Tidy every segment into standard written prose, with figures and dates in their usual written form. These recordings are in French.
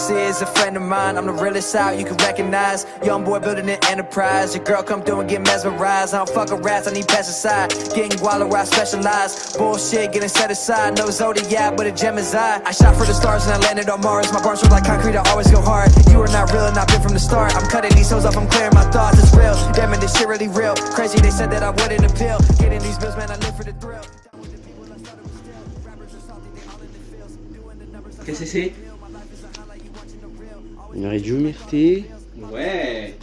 This is a friend of mine, I'm the realest out you can recognize. Young boy building an enterprise, your girl come through and get mesmerized. I don't fuck a rats, I need pesticide. Getting guala where I specialize. Bullshit getting set aside, no zodiac but a gem is I shot for the stars and I landed on Mars. My bars were like concrete, I always go hard. You are not real and I've been from the start. I'm cutting these hoes off, I'm clearing my thoughts. It's real, damn it, this shit really real. Crazy, they said that I wouldn't appeal. Getting these bills, man, I live for the thrill. Qu'est-ce que c'est? Une région myrtille. Ouais.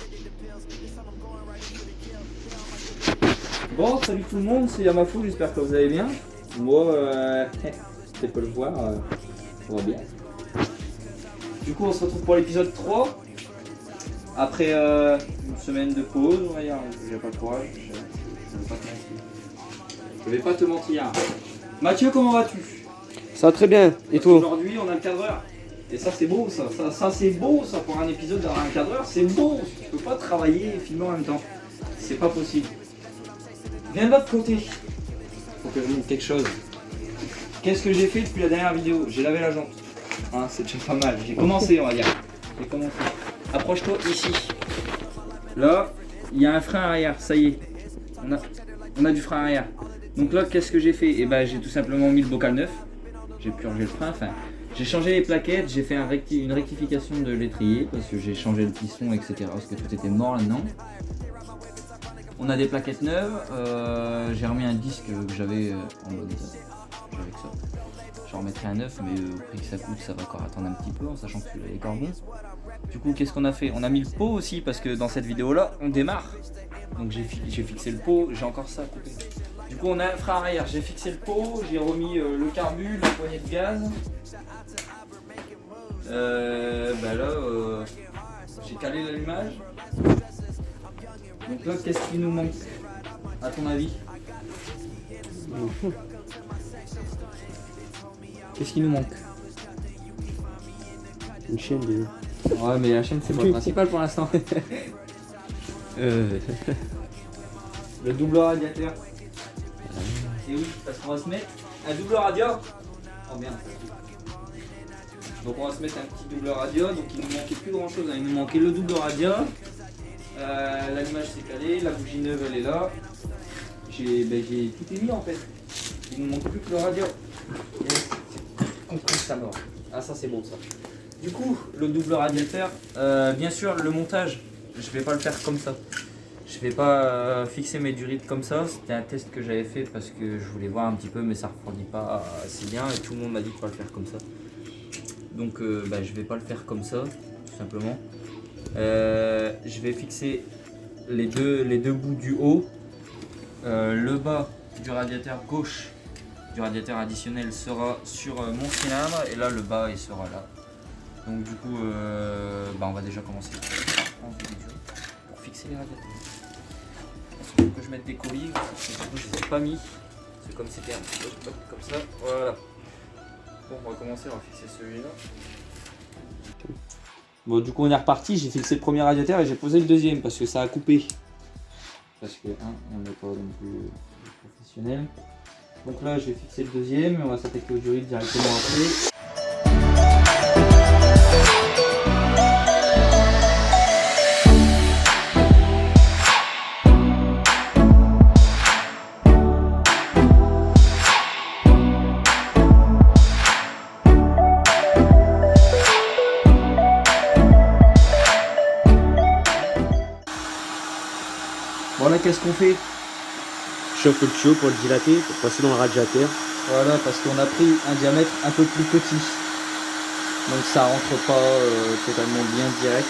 Bon, salut tout le monde, c'est Yamafou, j'espère que vous allez bien. Moi, tu peux le voir, ça va bien. Du coup, on se retrouve pour l'épisode 3. Après une semaine de pause, on va dire, j'ai pas le courage, je vais pas te mentir. Mathieu, comment vas-tu? Ça va très bien, et toi? Aujourd'hui, on a le cadreur. Et ça, c'est beau, ça c'est beau, ça, pour un épisode d'avoir un cadreur, c'est beau. Tu peux pas travailler et filmer en même temps. C'est pas possible. Viens de l'autre côté. Faut que je montre quelque chose. Qu'est-ce que j'ai fait depuis la dernière vidéo? J'ai lavé la jante. Hein, c'est déjà pas mal. J'ai commencé, on va dire. J'ai commencé. Approche-toi ici. Là, il y a un frein arrière, ça y est. On a du frein arrière. Donc là, qu'est-ce que j'ai fait? Eh ben, j'ai tout simplement mis le bocal neuf. J'ai purgé le frein, enfin, j'ai changé les plaquettes, j'ai fait une rectification de l'étrier parce que j'ai changé le piston, etc. parce que tout était mort là-dedans. On a des plaquettes neuves, j'ai remis un disque que j'avais en bon état. J'avais que ça. J'en remettrai un neuf, mais au prix que ça coûte, ça va encore attendre un petit peu en sachant que celui-là est encore bon. Du coup, qu'est-ce qu'on a fait? On a mis le pot aussi parce que dans cette vidéo-là, on démarre. Donc j'ai fixé le pot, j'ai encore ça à côté. Du coup, on a un frein arrière, j'ai fixé le pot, j'ai remis le carbu, la poignée de gaz. Bah là, j'ai calé l'allumage. Donc là, qu'est-ce qui nous manque, à ton avis? Qu'est-ce qui nous manque? Une chaîne déjà. Ouais, mais la chaîne, c'est pas le principal pour l'instant. Le double radiateur. Et oui, parce qu'on va se mettre un double radiateur. Oh merde. Donc on va se mettre un petit double radiateur. Donc il nous manquait plus grand chose. Il nous manquait le double radiateur. L'allumage s'est calé. La bougie neuve elle est là. J'ai tout est mis en fait. Il nous manque plus que le radiateur. Yes. On coupe ça mort. Ah ça c'est bon ça. Du coup le double radiateur. Bien sûr le montage. Je vais pas le faire comme ça. Je vais pas fixer mes durites comme ça, c'était un test que j'avais fait parce que je voulais voir un petit peu mais ça refroidit pas assez bien et tout le monde m'a dit de pas le faire comme ça. Donc je vais pas le faire comme ça, tout simplement. Je vais fixer les deux bouts du haut. Le bas du radiateur gauche, du radiateur additionnel sera sur mon cylindre et là le bas il sera là. Donc du coup on va déjà commencer pour fixer les radiateurs. Il faut que je mette des colis, je ne les ai pas mis. C'est comme c'était un petit peu comme ça. Voilà. Bon, on va commencer, on va fixer celui-là. Bon, du coup, on est reparti. J'ai fixé le premier radiateur et j'ai posé le deuxième parce que ça a coupé. Parce que, on n'est pas non plus professionnel. Donc là, je vais fixer le deuxième et on va s'attaquer au durite directement après. Bon là qu'est-ce qu'on fait? Chauffe le tuyau pour le dilater, pour passer dans le radiateur. Voilà, parce qu'on a pris un diamètre un peu plus petit. Donc ça rentre pas totalement bien direct.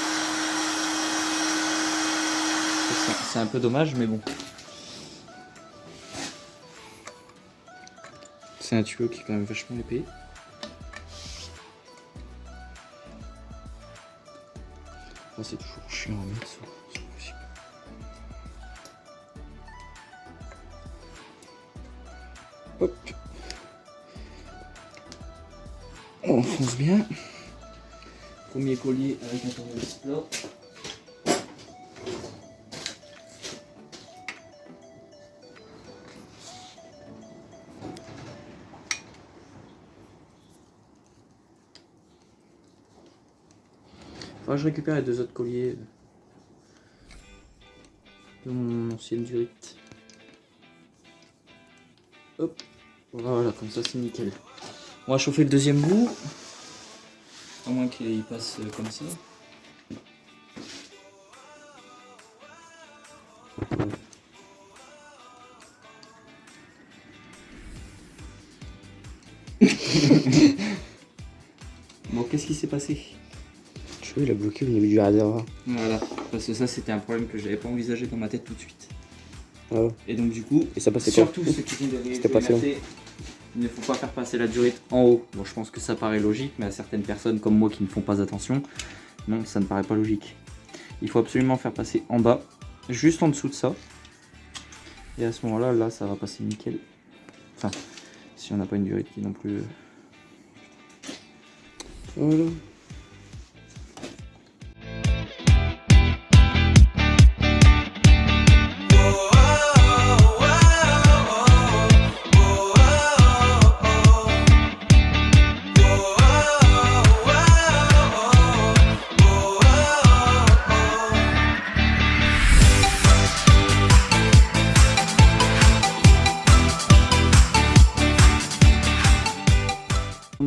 C'est un peu dommage mais bon. C'est un tuyau qui est quand même vachement épais. Oh, c'est toujours chiant à mettre ça. Hop. On enfonce bien. Premier collier avec un tournevis plat. Faudra que je récupère les 2 autres colliers de mon ancienne durite. Hop, voilà, comme ça c'est nickel. On va chauffer le deuxième bout. À moins qu'il passe comme ça. Bon, qu'est-ce qui s'est passé? Tu vois, il a bloqué au niveau du réservoir. Voilà, parce que ça c'était un problème que j'avais pas envisagé dans ma tête tout de suite. Ah ouais. Et donc du coup, Et ça passait pas. surtout ceux qui viennent de C'était pas assez long. il ne faut pas faire passer la durite en haut. Bon, je pense que ça paraît logique, mais à certaines personnes comme moi qui ne font pas attention, non, ça ne paraît pas logique. Il faut absolument faire passer en bas, juste en dessous de ça. Et à ce moment-là, là, ça va passer nickel. Enfin, si on n'a pas une durite qui non plus... Voilà.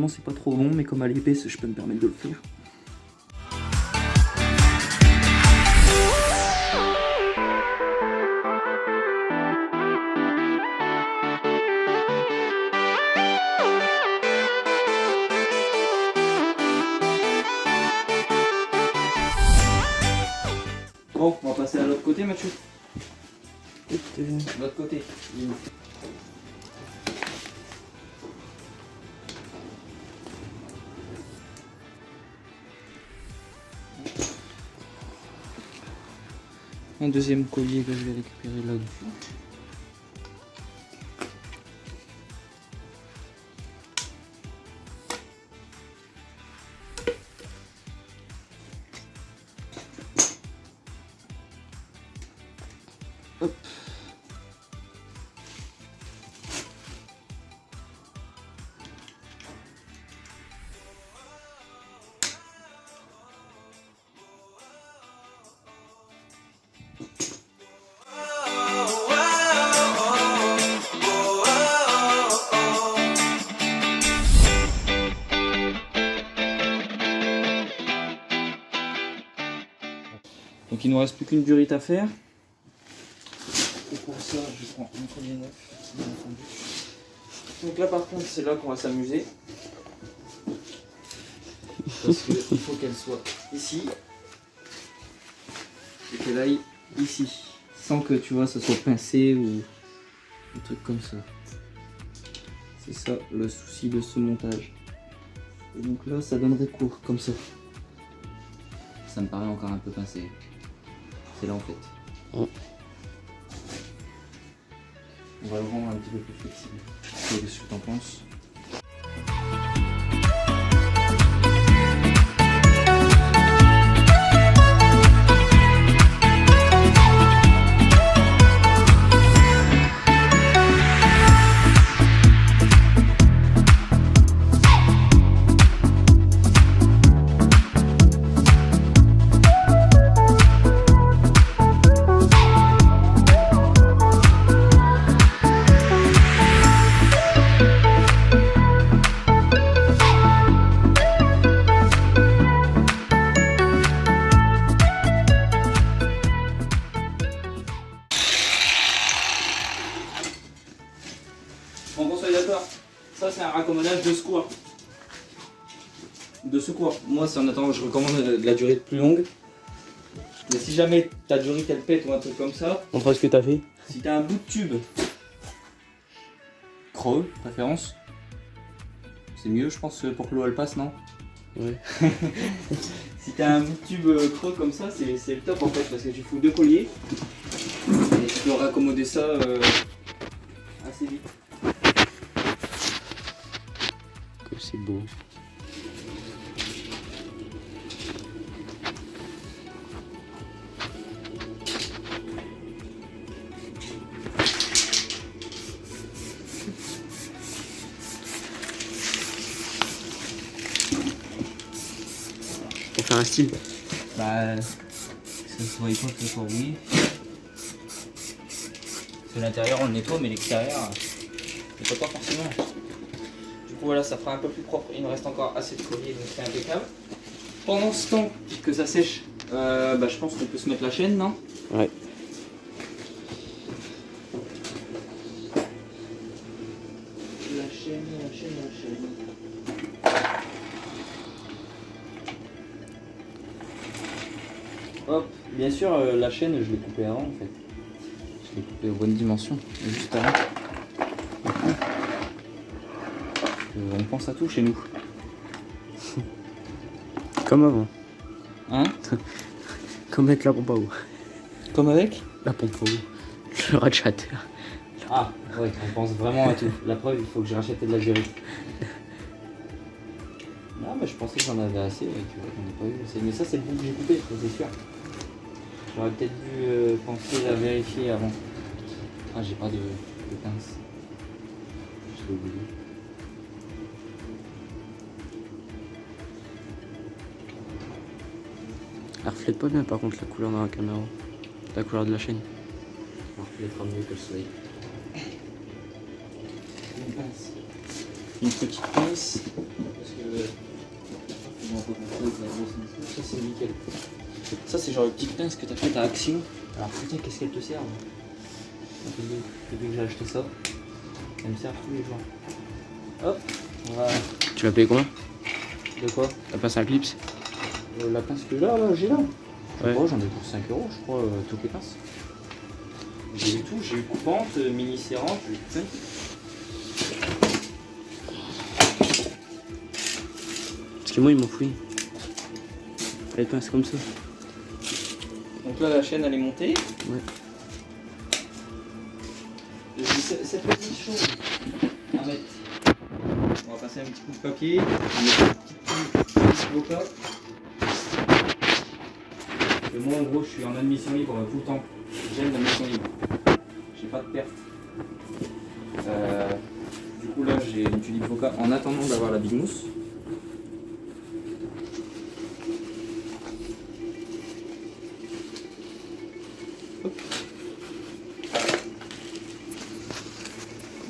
C'est pas trop bon, mais comme à l'épaisse, je peux me permettre de le faire. Bon, on va passer à l'autre côté, Mathieu. L'autre côté. Un deuxième collier que je vais récupérer là-dessus. Hop. Donc il nous reste plus qu'une durite à faire. Et pour ça, je prends un collier neuf, bien entendu. Donc là par contre, c'est là qu'on va s'amuser. Parce qu'il faut qu'elle soit ici. Et qu'elle aille ici. Sans que tu vois, ça soit pincé ou un truc comme ça. C'est ça le souci de ce montage. Et donc là, ça donnerait court, comme ça. Ça me paraît encore un peu pincé. C'est là en fait. Oh. On va le rendre un petit peu plus flexible. Qu'est-ce que tu en penses? Bon, qu'on soit d'accord, ça c'est un raccommodage de secours. Moi, c'est en attendant, je recommande de la durée plus longue. Mais si jamais ta durée elle pète ou un truc comme ça, Montre ce que t'as fait. si t'as un bout de tube creux, préférence, c'est mieux, je pense, pour que l'eau elle passe, non? Ouais. Si t'as un bout de tube creux comme ça, c'est le top en fait, parce que tu fous 2 colliers et tu peux raccommoder ça assez vite. Que c'est beau. Pour faire un style. Bah, que ce soit éco, que ce soit oui. Parce que l'intérieur on le nettoie, mais l'extérieur, on ne nettoie pas forcément. Du coup, voilà, ça fera un peu plus propre. Il nous reste encore assez de collier, donc c'est impeccable. Pendant ce temps que ça sèche, je pense qu'on peut se mettre la chaîne, non? Ouais. La chaîne. Hop, bien sûr, la chaîne, je l'ai coupée avant en fait. Je l'ai coupée aux bonnes dimensions, juste avant. On pense à tout chez nous. Comme avant. Hein? Comme avec la pompe à eau. Comme avec? La pompe à eau. Le radiateur. Ah, ouais, on pense vraiment à tout. La preuve, il faut que je rachète de la durée. Non, mais je pensais que j'en avais assez, ouais, tu vois, j'en ai pas eu assez. Mais ça, c'est le bout que j'ai coupé, ça, c'est sûr. J'aurais peut-être dû penser à vérifier avant. Ah, j'ai pas de pince. Je l'ai oublié. Elle reflète pas bien par contre la couleur dans la caméra. La couleur de la chaîne. Elle reflètera mieux que le soleil. Une pince. Une petite pince. Parce que. Ça, c'est nickel. Ça, c'est genre une petite pince que t'as faite à Action. Alors, putain, qu'est-ce qu'elle te sert? Depuis que j'ai acheté ça, elle me sert tous les jours. Hop, on va. Tu l'as payé combien? De quoi? T'as passé un clips? La pince que là, j'ai là. Ouais. Oh, j'en ai pour 5 €, je crois, toutes les pinces. J'ai eu tout, j'ai eu coupante, mini serrante, j'ai eu plein de trucs. Parce que moi il m'en fout une. Elle pince comme ça. Donc là, la chaîne, elle est montée. Ouais. Cette petite chose à mettre. On va passer un petit coup de papier. On va mettre une petite avocat. Parce que moi, en gros, je suis en admission libre tout le temps. J'aime l'admission libre. J'ai pas de perte. Du coup, là, j'ai une tulipe avocat en attendant d'avoir la Big Mousse.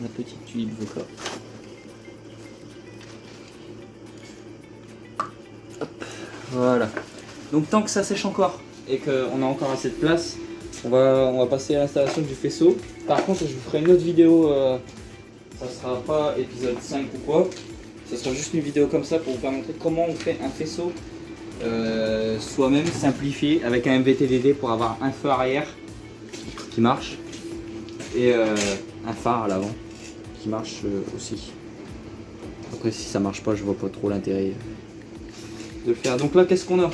La petite tulipe avocat. Hop, voilà. Donc tant que ça sèche encore et qu'on a encore assez de place, on va passer à l'installation du faisceau. Par contre, je vous ferai une autre vidéo, ça sera pas épisode 5 ou quoi, ça sera juste une vidéo comme ça pour vous faire montrer comment on fait un faisceau soi-même simplifié avec un MVTDD pour avoir un feu arrière qui marche et un phare à l'avant qui marche aussi. Après, si ça marche pas, je vois pas trop l'intérêt de le faire. Donc là, qu'est-ce qu'on a?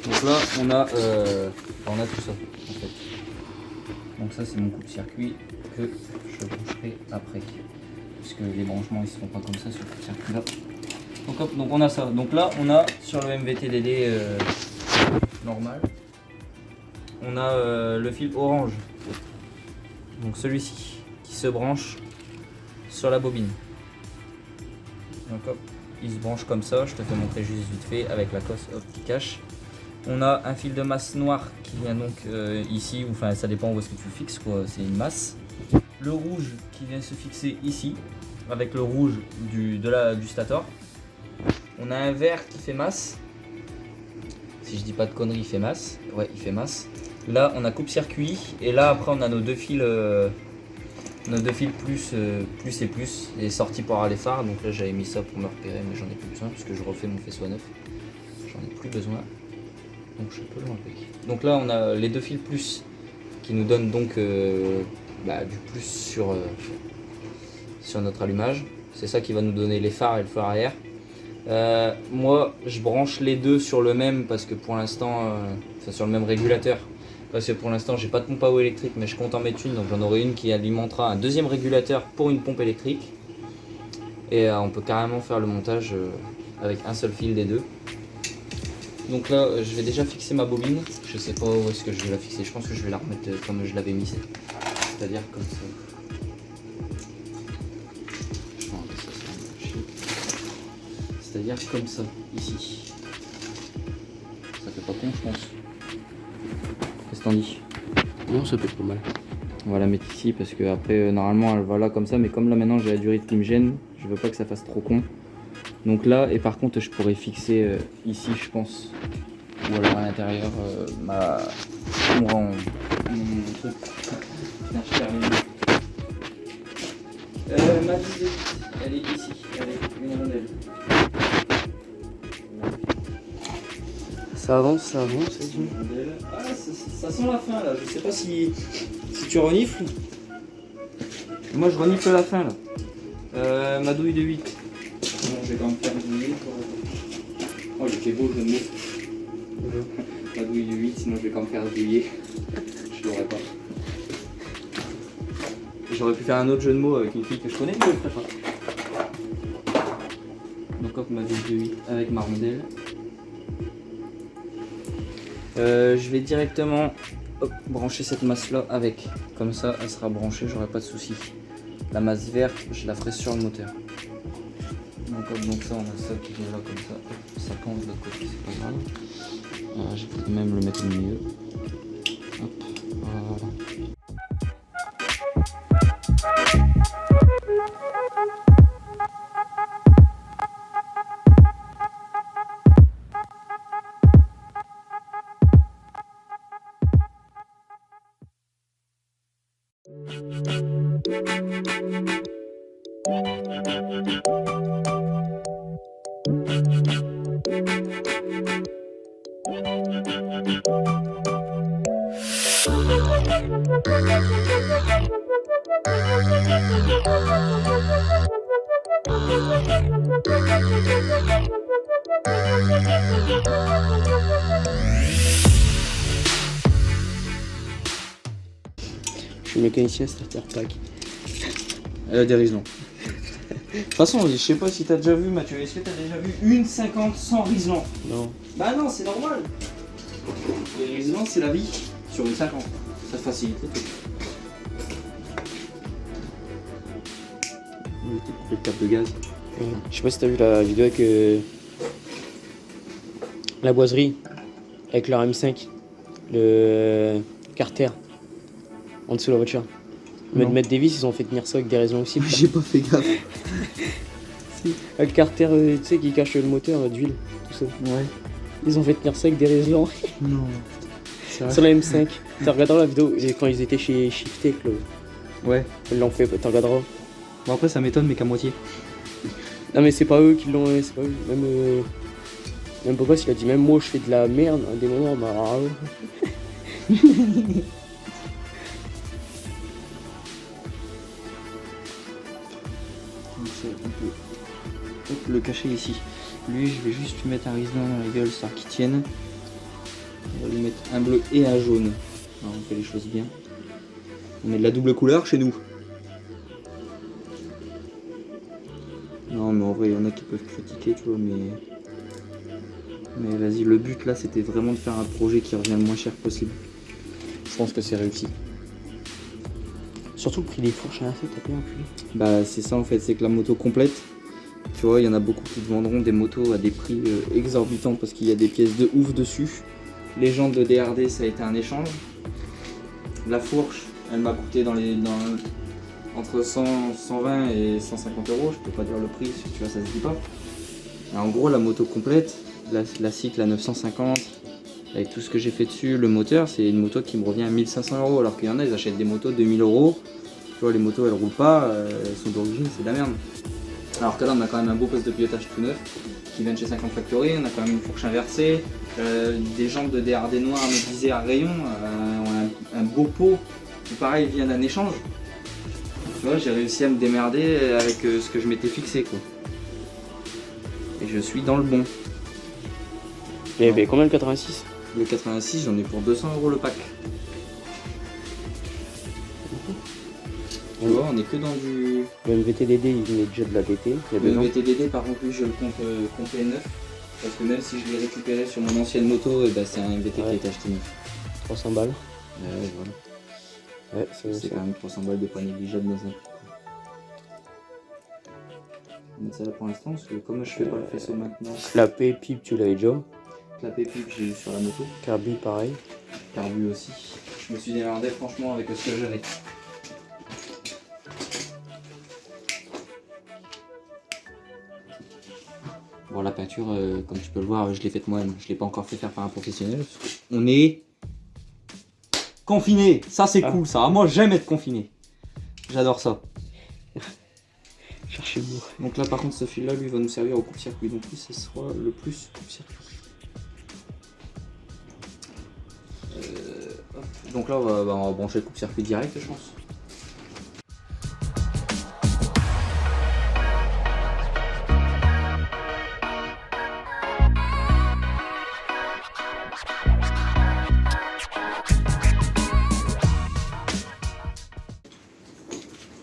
Donc là, on a tout ça en fait. Donc ça, c'est mon coupe-circuit que je brancherai après, puisque les branchements ils se font pas comme ça sur le coupe-circuit là. Donc hop, donc on a ça. Donc là, on a sur le MVTDD normal, on a le fil orange. Donc celui-ci qui se branche sur la bobine. Donc hop, il se branche comme ça. Je te fais montrer juste vite fait avec la cosse hop, qui cache. On a un fil de masse noir qui vient donc ici, ou enfin ça dépend où est-ce que tu le fixes quoi, c'est une masse. Le rouge qui vient se fixer ici, avec le rouge du stator. On a un vert qui fait masse. Si je dis pas de conneries, il fait masse. Ouais, il fait masse. Là on a coupe-circuit et là après on a nos deux fils plus et plus et sorties pour avoir les phares. Donc là j'avais mis ça pour me repérer mais j'en ai plus besoin parce que je refais mon faisceau à neuf. J'en ai plus besoin. Donc je peux l'enlever. Donc là on a les deux fils plus qui nous donnent donc du plus sur notre allumage. C'est ça qui va nous donner les phares et le phare arrière. Moi je branche les deux sur le même parce que pour l'instant, sur le même régulateur. Parce que pour l'instant j'ai pas de pompe à eau électrique mais je compte en mettre une, donc j'en aurai une qui alimentera un deuxième régulateur pour une pompe électrique. Et on peut carrément faire le montage avec un seul fil des deux. Donc là je vais déjà fixer ma bobine, je sais pas où est-ce que je vais la fixer, je pense que je vais la remettre comme je l'avais mise, c'est-à-dire comme ça. C'est-à-dire comme ça, ici. ça fait pas con, je pense. Qu'est-ce que t'en dis? Non, ça peut être pas mal. On va la mettre ici parce que après normalement elle va là comme ça, mais comme là maintenant j'ai la durite qui me gêne, je veux pas que ça fasse trop con. Donc là, et par contre je pourrais fixer ici je pense, ou alors à l'intérieur mon truc. Putain, je termine. Ma visée, elle est ici, elle est une rondelle. Ça avance, Ah, ça sent la fin là, je sais pas si tu renifles. Moi je renifle la fin là. Ma douille de 8. Bon, je vais quand même faire douiller. Oh, il fait beau le jeu de mots. Ma douille de 8, sinon je vais quand même faire douiller. Je l'aurais pas. J'aurais pu faire un autre jeu de mots avec une fille que je connais, mais je le ferai pas. Donc hop, ma douille de 8 avec ma rondelle. Je vais directement brancher cette masse là avec, comme ça elle sera branchée, j'aurai pas de soucis. La masse verte je la ferai sur le moteur. Donc ça on a ça qui est là comme ça, ça pend de l'autre côté, c'est pas grave. Je vais même le mettre au milieu. Hop, voilà. Je suis mécanicien starter pack. Des riselons. De toute façon, je sais pas si t'as déjà vu, Mathieu, est-ce que t'as déjà vu une 50 sans riselant? Non. Bah non, c'est normal. Les riselants, c'est la vie sur une 50. Ça facilite le truc. Le câble de gaz. Je sais pas si t'as vu la vidéo avec la boiserie, avec leur M5, le Carter, en dessous de la voiture. Non. Matt Davis, ils ont fait tenir ça avec des raisons aussi. J'ai pas fait gaffe. Le Carter, tu sais, qui cache le moteur d'huile, tout ça. Ouais. Ils ont fait tenir ça avec des réglants Non. sur la M5. T'as regardé la vidéo et quand ils étaient chez Shiftek, là, Ouais. ils l'ont fait, t'en regarderas. Bon après ça m'étonne mais qu'à moitié. Non mais c'est pas eux qui l'ont, c'est pas eux. Même pourquoi il a dit même moi je fais de la merde, un des moments, bah alors, On peut le cacher ici. Lui je vais juste lui mettre un riselant dans la gueule, ça qu'il tienne. On va lui mettre un bleu et un jaune. Alors, on fait les choses bien. On met de la double couleur chez nous. Non mais en vrai il y en a qui peuvent critiquer tu vois mais vas-y, le but là c'était vraiment de faire un projet qui revient le moins cher possible. je pense que c'est réussi. Surtout le prix des fourches à la fête, t'as payé un prix. Bah c'est ça en fait, c'est que la moto complète, tu vois, il y en a beaucoup qui te vendront des motos à des prix exorbitants parce qu'il y a des pièces de ouf dessus. Les jantes de DRD ça a été un échange. La fourche, elle m'a coûté entre 120 et 150 euros, je peux pas dire le prix, tu vois, ça se dit pas. Et en gros, la moto complète, la cycle à 950, avec tout ce que j'ai fait dessus, le moteur, c'est une moto qui me revient à 1500 euros, alors qu'il y en a, ils achètent des motos 2000 euros. Tu vois, les motos elles roulent pas, elles sont d'origine, c'est de la merde. Alors que là, on a quand même un beau poste de pilotage tout neuf qui vient de chez 50 Factory, on a quand même une fourche inversée, des jantes de DRD noires médisées à rayon, on a un beau pot qui, pareil, vient d'un échange. Tu vois, j'ai réussi à me démerder avec ce que je m'étais fixé quoi. Et je suis dans le bon. Il y avait combien le 86? Le 86, j'en ai pour 200 euros le pack. Tu vois, on est que dans du... Le MVTDD, il venait déjà de la DT, il y a Le 2 ans. VTDD, par contre, lui, je le compte complet neuf. Parce que même si je l'ai récupéré sur mon ancienne moto, bah, c'est un MVT qui a été acheté neuf. 300 balles. Voilà. Ouais, C'est quand même 300 balles de pas négligeable dans un. On met ça là pour l'instant, parce que comme je fais pas le faisceau maintenant. La paix, pipe, tu l'avais déjà. la PPU que j'ai eu sur la moto. Carbu, pareil. Carbu aussi. Je me suis démerdé franchement avec ce que j'avais. Bon, la peinture, comme tu peux le voir, je l'ai faite moi-même. Je l'ai pas encore fait faire par un professionnel. On est confiné. Ça, c'est cool, ça. Moi, j'aime être confiné. J'adore ça. Cherchez le mot. Donc là, par contre, ce fil-là, lui, va nous servir au coupe-circuit. Donc lui, ce sera le plus coupe-circuit. Donc là, on va brancher le coupe-circuit direct, je pense.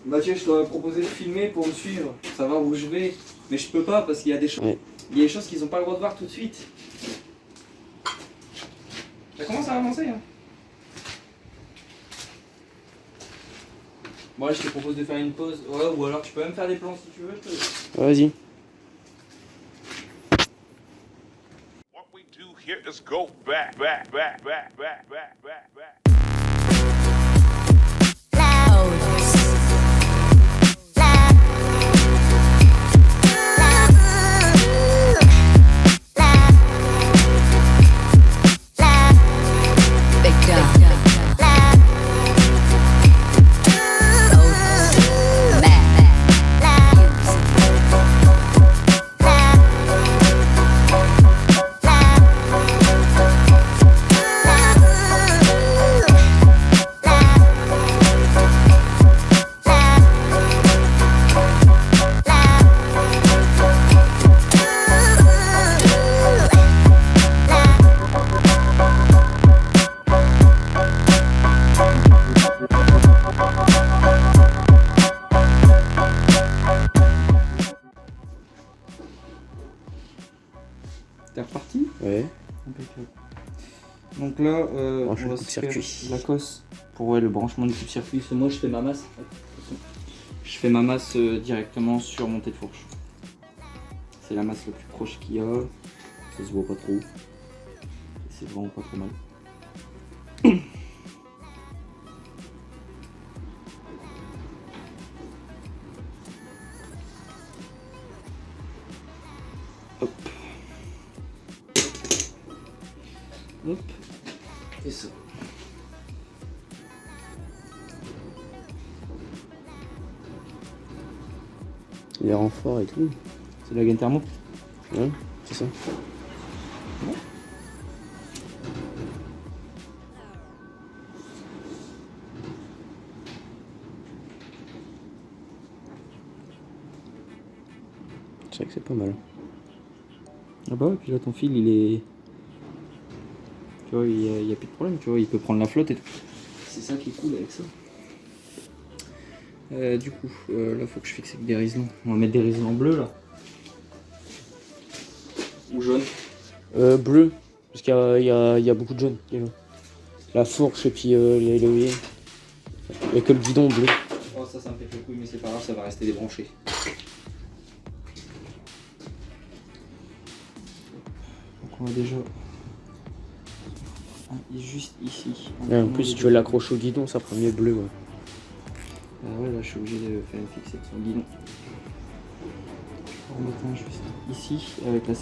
Mathieu, je t'aurais proposé de filmer pour me suivre, pour savoir où je vais, mais je peux pas parce qu'il y a des choses, il y a des choses qu'ils n'ont pas le droit de voir tout de suite. Ça commence à avancer, hein. Bon, allez, je te propose de faire une pause, ouais, ou alors tu peux même faire des plans si tu veux. Vas-y. What we do here is go back. T'es reparti? Ouais. Impeccable. Donc là, on le va se faire coupe-circuit. la cosse pour le branchement du coupe-circuit. Moi, je fais ma masse. Je fais ma masse directement sur mon tête de fourche. C'est la masse la plus proche qu'il y a. Ça se voit pas trop. C'est vraiment pas trop mal. Hop. Hop. Et ça. Les renforts et tout. C'est de la gaine thermo. Ouais, c'est ça. C'est vrai que c'est pas mal. Ah bah, et puis là ton fil il est. Tu vois, il y a plus de problème, tu vois, il peut prendre la flotte et tout. C'est ça qui est cool avec ça. Du coup, là faut que je fixe avec des riselons. On va mettre des riselons bleus là. Ou jaune. Bleu, parce qu'il y a beaucoup de jaune. La fourche et puis les leviers. Il n'y a que le guidon bleu. Oh, ça me fait le couille, mais c'est pas grave, ça va rester débranché. Donc on va déjà. Juste ici. Et en plus, si tu veux l'accrocher au guidon, ça prend mieux bleu. Ouais. Ah ouais, là je suis obligé de faire une fixette sur le guidon. Je vais remettre un juste ici avec la.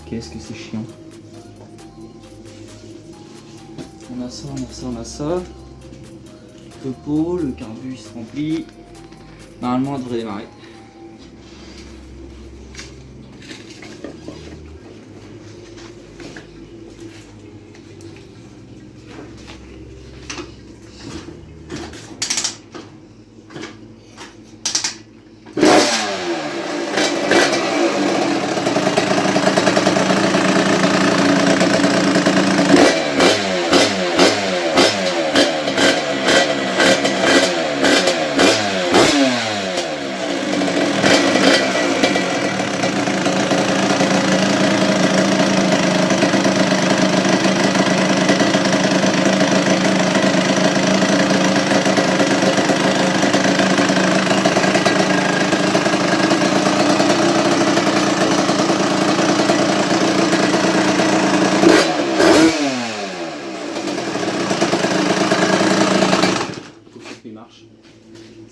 Qu'est-ce que c'est chiant. On a ça, on a ça, on a ça. Topo, le carbu se remplit. Normalement on devrait démarrer.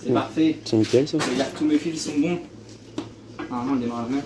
C'est parfait. C'est nickel ça. Ça veut dire que tous mes fils sont bons. Normalement, le démarrage même.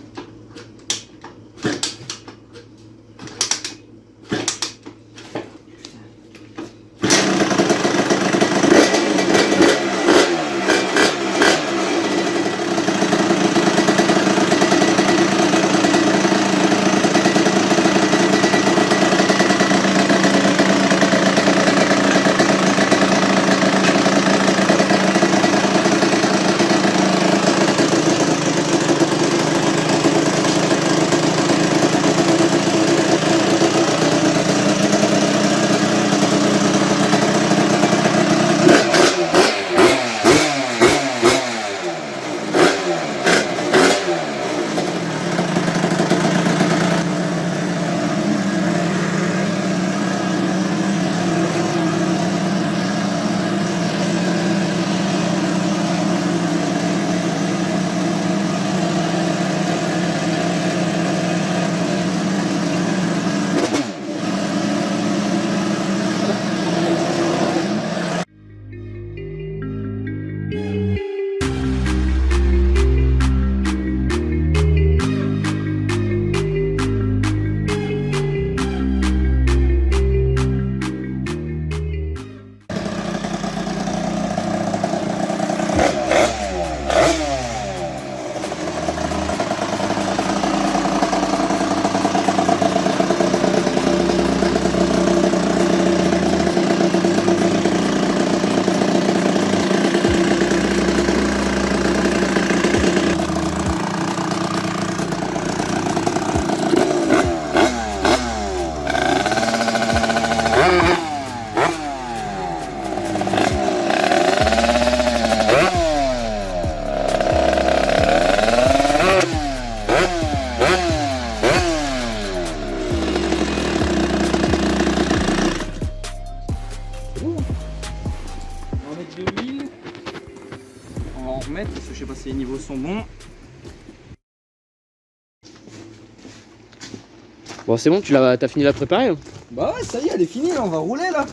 niveaux sont bons. Bon, c'est bon, t'as fini de la préparer hein. Bah ouais, ça y est, elle est finie là, on va rouler là.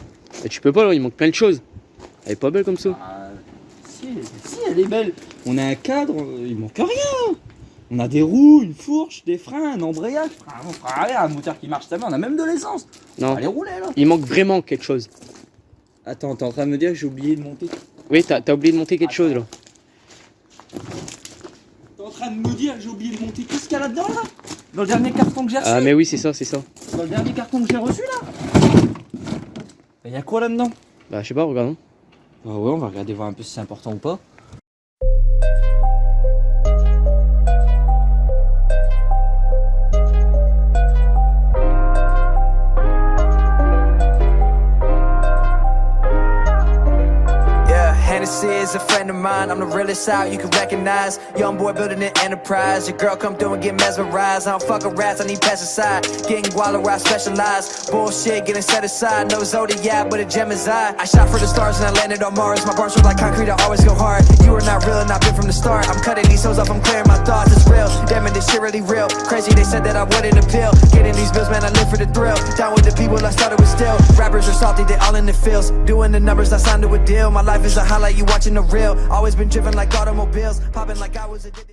Et tu peux pas, là, il manque plein de choses. Elle est pas belle comme ça. Ah, si, elle est belle. On a un cadre, il manque rien. On a des roues, une fourche, des freins, un embrayage. On fera rien, un moteur qui marche, ça va, on a même de l'essence. On Non, va aller rouler là. il manque vraiment quelque chose. Attends, t'es en train de me dire que j'ai oublié de monter. Oui, t'as oublié de monter quelque chose là. T'es en train de me dire que j'ai oublié de monter. Qu'est-ce qu'il y a là-dedans là? Dans le dernier carton que j'ai reçu. Ah, mais oui, c'est ça, c'est ça. Dans le dernier carton que j'ai reçu là. Il y a quoi là-dedans? Bah, je sais pas, regarde. Bah ouais, on va regarder voir un peu si c'est important ou pas. Hennessy is a friend of mine, I'm the realest out you can recognize. Young boy building an enterprise, your girl come through and get mesmerized. I don't fuck with rats, I need pesticide. Getting guala where I specialize. Bullshit getting set aside, no zodiac but a gem is I shot for the stars and I landed on Mars. My bars were like concrete, I always go hard. You are not real and I've been from the start. I'm cutting these hoes off, I'm clearing my thoughts, it's real. Damn it, this shit really real. Crazy, they said that I wouldn't appeal. Getting these bills, man, I live for the thrill. Down with the people I started with still. Rappers are salty, they all in the fields. Doing the numbers, I signed to a deal. My life is a highlight, you watching the real. Always been driven like automobiles, popping like I was addicted.